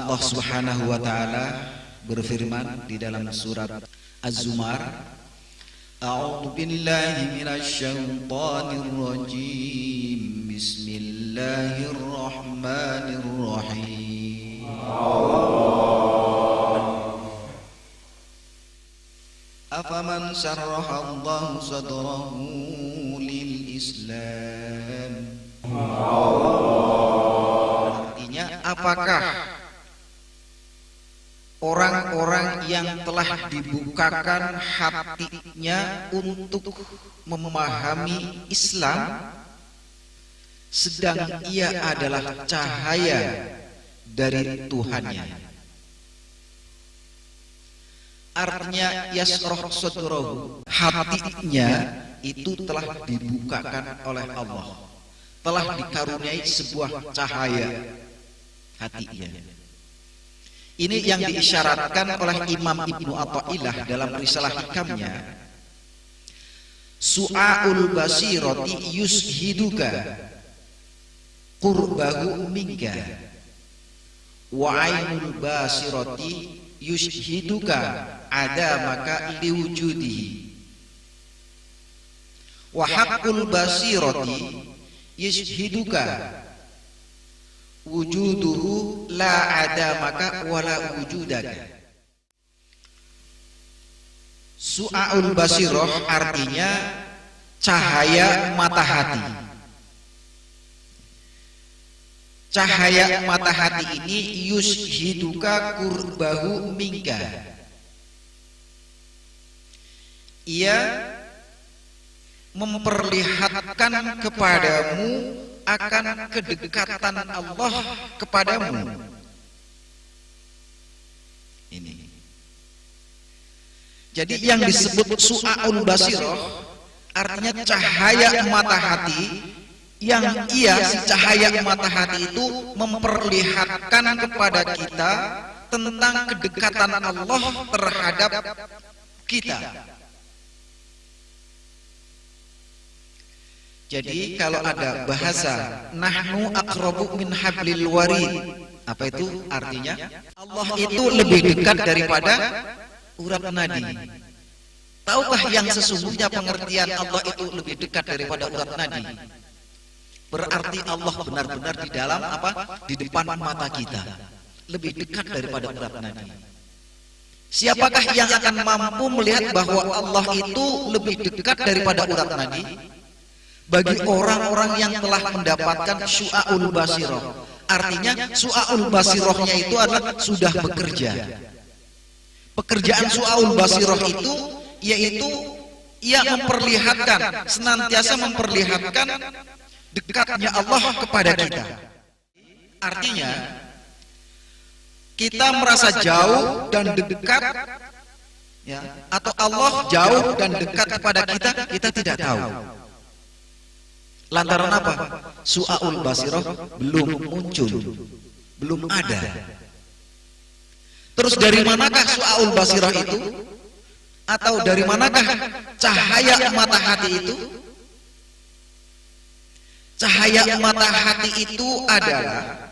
Allah Subhanahu wa taala berfirman di dalam surat Az-Zumar, A'udzu billahi minasy syaithanir rajim. Bismillahirrahmanirrahim. Afaman syarraha Allahu sadrahu lil Islam. Artinya, apakah orang-orang yang telah dibukakan hatinya untuk memahami Islam, sedang ia adalah cahaya dari Tuhannya. Artinya yasroh sadrahu, hatinya itu telah dibukakan oleh Allah, telah dikaruniai sebuah cahaya hatinya. Ini yang diisyaratkan oleh Imam Ibnu Athaillah dalam risalah hikamnya, Su'aul basirati yushiduka qurbahu minka wa ainul basirati yushiduka adamaka liwujudihi wa haqqul basirati yushiduka wujuduhu la adamaka wala wujudaka. Su'aul basirah artinya cahaya mata hati. Cahaya mata hati ini yushiduka qurbahu minka, ia memperlihatkan kepadamu akan kedekatan Allah kepadamu. Ini. Jadi yang disebut su'aul basirah artinya cahaya mata hati, yang ia si cahaya mata hati itu memperlihatkan kepada kita tentang kedekatan Allah terhadap kita. Jadi kalau ada bahasa nahnu aqrabu min hablil warid, apa itu artinya? Allah itu lebih dekat daripada urat nadi. Tahukah yang sesungguhnya pengertian Allah itu lebih dekat daripada urat nadi? Berarti Allah benar-benar di dalam apa? Di depan mata kita, lebih dekat daripada urat nadi. Siapakah yang akan mampu melihat bahwa Allah itu lebih dekat daripada urat nadi? Bagi orang-orang yang telah mendapatkan su'aul basirah. Artinya su'aul basirahnya itu adalah sudah bekerja. Pekerjaan su'aul basirah itu yaitu ia memperlihatkan, senantiasa memperlihatkan dekatnya Allah kepada kita. Artinya kita merasa jauh dan dekat, ya, atau Allah jauh dan dekat kepada kita, kita tidak tahu. Lantaran apa? Su'aul basirah belum muncul, belum ada. Terus dari manakah su'aul basirah itu? Atau dari manakah cahaya mata hati itu? Cahaya mata hati itu adalah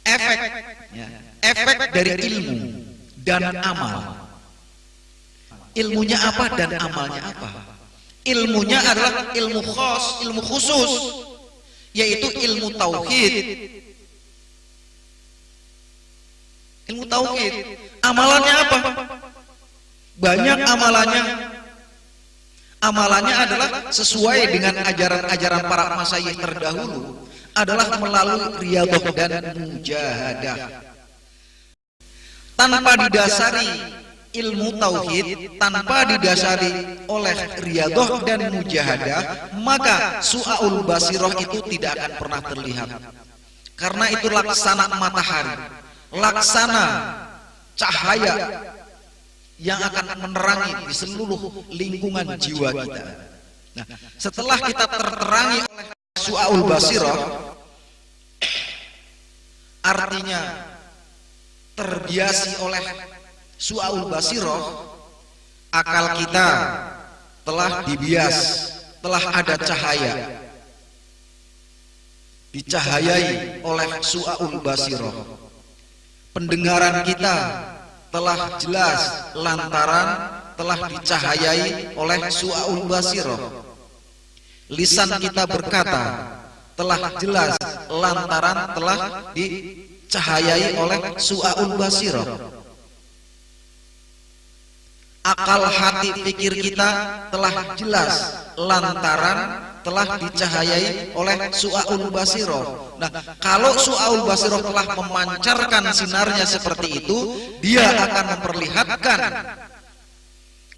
efek, ya, efek dari ilmu dan amal. Ilmunya apa dan amalnya apa? Ilmunya adalah ilmu khas, ilmu khusus, yaitu ilmu tauhid. Ilmu tauhid. Amalannya apa? Banyak amalannya. Amalannya adalah sesuai dengan ajaran-ajaran para masyayikh terdahulu, adalah melalui riyadhah dan mujahadah. Tanpa didasari ilmu tauhid, tanpa didasari oleh riyadhah dan mujahadah, maka su'aul basirah itu tidak akan pernah terlihat. Karena itu laksana matahari, laksana cahaya yang akan menerangi di seluruh lingkungan jiwa kita. Nah, setelah kita terterangi oleh su'aul basirah, artinya terbiasi oleh su'aul basirah, akal kita telah dibias, telah ada cahaya. dicahayai oleh su'aul basirah. Pendengaran kita telah jelas lantaran telah dicahayai oleh su'aul basirah. Lisan kita berkata telah jelas lantaran telah dicahayai oleh su'aul basirah. Akal hati pikir kita telah jelas lantaran telah dicahayai oleh su'aul basirah. Nah, kalau su'aul basirah telah memancarkan sinarnya seperti itu, dia akan memperlihatkan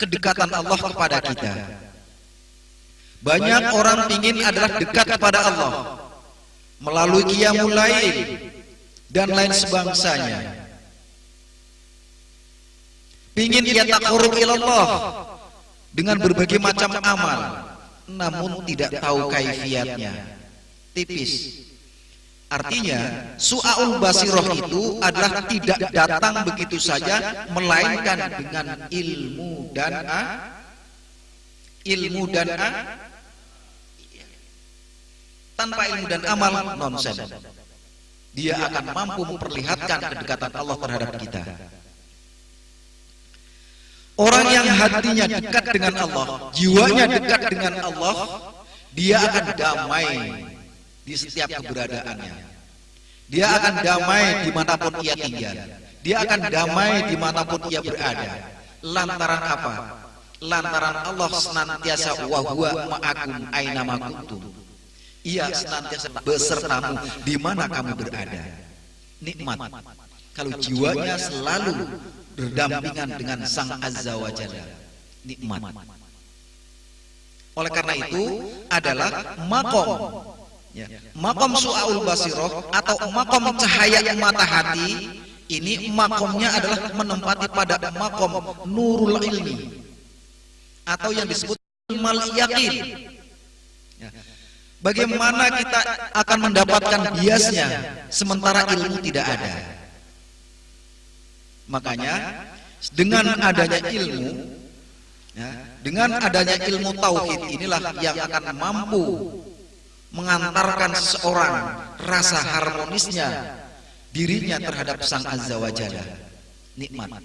kedekatan Allah kepada kita. Banyak orang ingin adalah dekat kepada Allah melalui qiyamul lail dan lain sebangsanya. Ingin yataqarrab ilallah dengan berbagai macam amal, namun tidak tahu kaifiatnya, tipis. Artinya su'aul basirah itu adalah tidak datang begitu saja, melainkan dengan ilmu dan tanpa ilmu dan amal nonsen. Dia akan mampu memperlihatkan kedekatan Allah terhadap kita. Orang yang hatinya dekat dengan Allah, jiwanya dekat dengan Allah, dia akan damai di setiap keberadaannya. Dia akan damai dimanapun ia tinggal. Dia akan damai dimanapun ia berada. Lantaran apa? Lantaran Allah senantiasa wa huwa ma'akum aina ma kuntum. Ia senantiasa besertamu di mana kamu berada. Nikmat kalau jiwanya selalu berdampingan dengan Sang Azza wa Jalla. Nikmat. Oleh karena itu adalah makom, ya, makom su'aul basirah atau makom cahaya mata hati. Ini makomnya adalah menempati pada makom nurul ilmi atau yang disebut ilmal yakin. Ya. Bagaimana kita akan mendapatkan biasnya sementara ilmu tidak ada? Makanya dengan adanya ilmu, ya, dengan adanya ilmu tauhid inilah yang akan mampu mengantarkan seseorang rasa harmonisnya dirinya terhadap Sang Azza wa Jalla. Nikmat.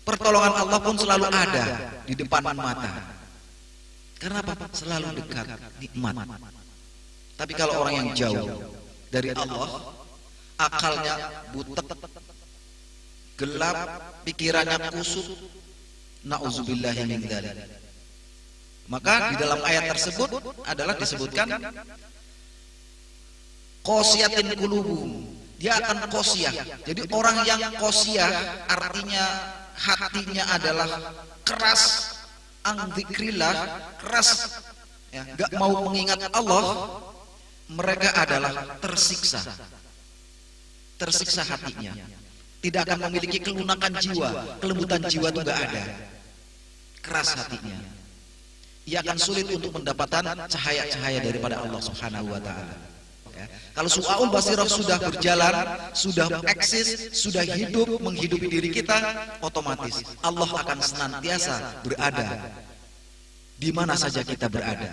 Pertolongan Allah pun selalu ada di depan mata. Karena apa? Selalu dekat, nikmat. Tapi kalau orang yang jauh dari Allah, akalnya butek, gelap, pikirannya kusut, na'udzubillahi min dzalik. Maka di dalam ayat tersebut adalah disebutkan qasiyatin qulubuhum. Dia akan qasiyah. Jadi orang yang qasiyah artinya hatinya adalah keras an dzikrillah, keras, ya, gak mau mengingat Allah, mereka adalah tersiksa hatinya. Tidak akan memiliki kelunakan jiwa, kelembutan jiwa itu gak ada. Keras hatinya. Ia akan sulit untuk mendapatkan cahaya-cahaya daripada Allah Subhanahu wa Ta'ala. Ya. Kalau su'aul basirah sudah berjalan, sudah eksis, sudah hidup, menghidupi diri kita, otomatis Allah akan senantiasa berada di mana saja kita berada.